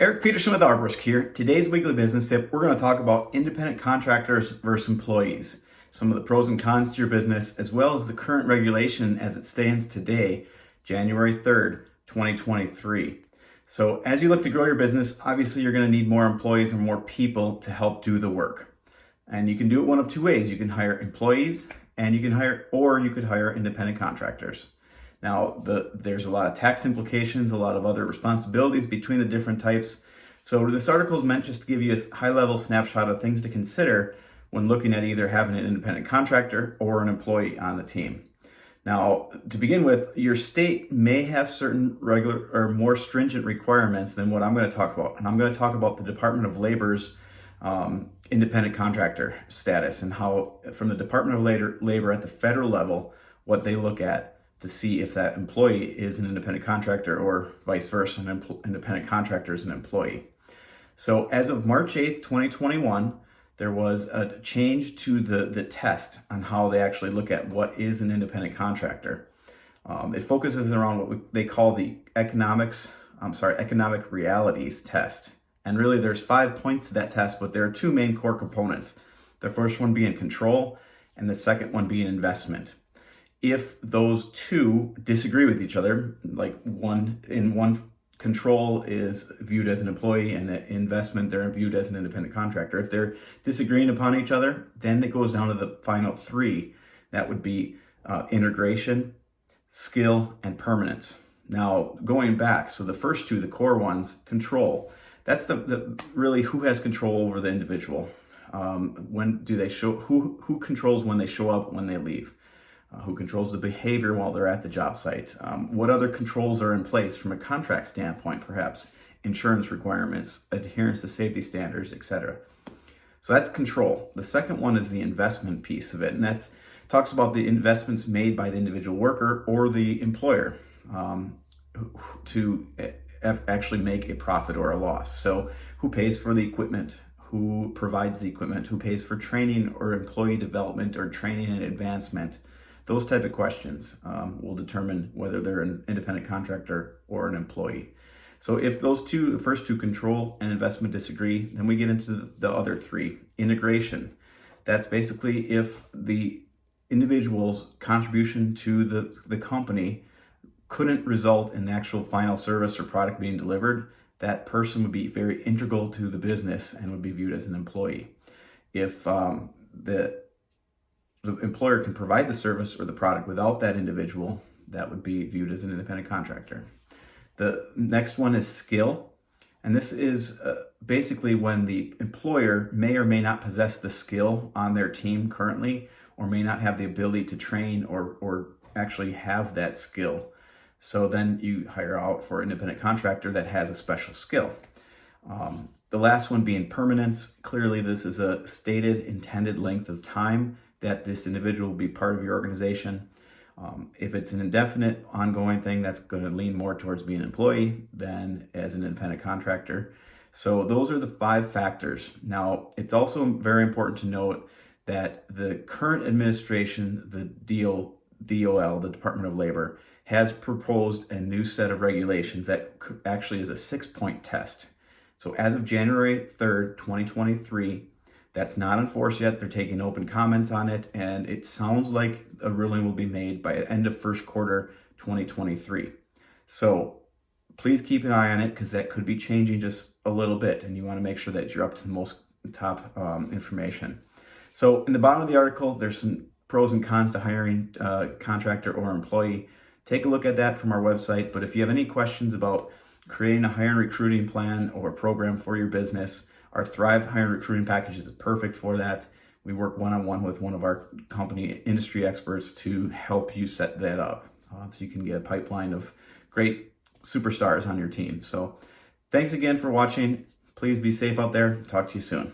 Eric Peterson with Arborist here. Today's weekly business tip, we're going to talk about independent contractors versus employees, some of the pros and cons to your business, as well as the current regulation as it stands today, January 3rd, 2023. So as you look to grow your business, obviously you're going to need more employees or more people to help do the work. And you can do it one of two ways. You can hire employees and you could hire independent contractors. Now, there's a lot of tax implications, a lot of other responsibilities between the different types. So this article is meant just to give you a high-level snapshot of things to consider when looking at either having an independent contractor or an employee on the team. Now, to begin with, your state may have certain regular or more stringent requirements than what I'm going to talk about. And I'm going to talk about the Department of Labor's independent contractor status and how, from the Department of Labor at the federal level, what they look at to see if that employee is an independent contractor or vice versa, an independent contractor is an employee. So as of March 8th, 2021, there was a change to the test on how they actually look at what is an independent contractor. It focuses around what they call the economic realities test. And really there's 5 points to that test, but there are two main core components. The first one being control and the second one being investment. If those two disagree with each other, like one control is viewed as an employee and investment they're viewed as an independent contractor. If they're disagreeing upon each other, then it goes down to the final three. That would be integration, skill, and permanence. Now, going back, so the first two, the core ones, control. That's the really who has control over the individual. When do they show? Who controls when they show up, when they leave? Who controls the behavior while they're at the job site? What other controls are in place from a contract standpoint, perhaps insurance requirements, adherence to safety standards, etc. So that's control. The second one is the investment piece of it, and that's talks about the investments made by the individual worker or the employer to actually make a profit or a loss. So who pays for the equipment? Who provides the equipment? Who pays for training or employee development or training and advancement? Those type of questions will determine whether they're an independent contractor or an employee. So if those two, the first two, control and investment, disagree, then we get into the other three. Integration. That's basically if the individual's contribution to the company couldn't result in the actual final service or product being delivered, that person would be very integral to the business and would be viewed as an employee. If the employer can provide the service or the product without that individual, that would be viewed as an independent contractor. The next one is skill. And this is basically when the employer may or may not possess the skill on their team currently, or may not have the ability to train or actually have that skill. So then you hire out for an independent contractor that has a special skill. The last one being permanence. Clearly, this is a stated intended length of time that this individual will be part of your organization. If it's an indefinite ongoing thing, that's going to lean more towards being an employee than as an independent contractor. So those are the 5 factors. Now, it's also very important to note that the current administration, the DOL, the Department of Labor, has proposed a new set of regulations that actually is a 6-point test. So as of January 3rd, 2023, that's not enforced yet. They're taking open comments on it, and it sounds like a ruling will be made by the end of first quarter 2023. So please keep an eye on it because that could be changing just a little bit, and you want to make sure that you're up to the most top information. So in the bottom of the article, there's some pros and cons to hiring a contractor or employee. Take a look at that from our website, but if you have any questions about creating a hire and recruiting plan or a program for your business, our Thrive Hire and Recruiting Package is perfect for that. We work one-on-one with one of our company industry experts to help you set that up so you can get a pipeline of great superstars on your team. So thanks again for watching. Please be safe out there. Talk to you soon.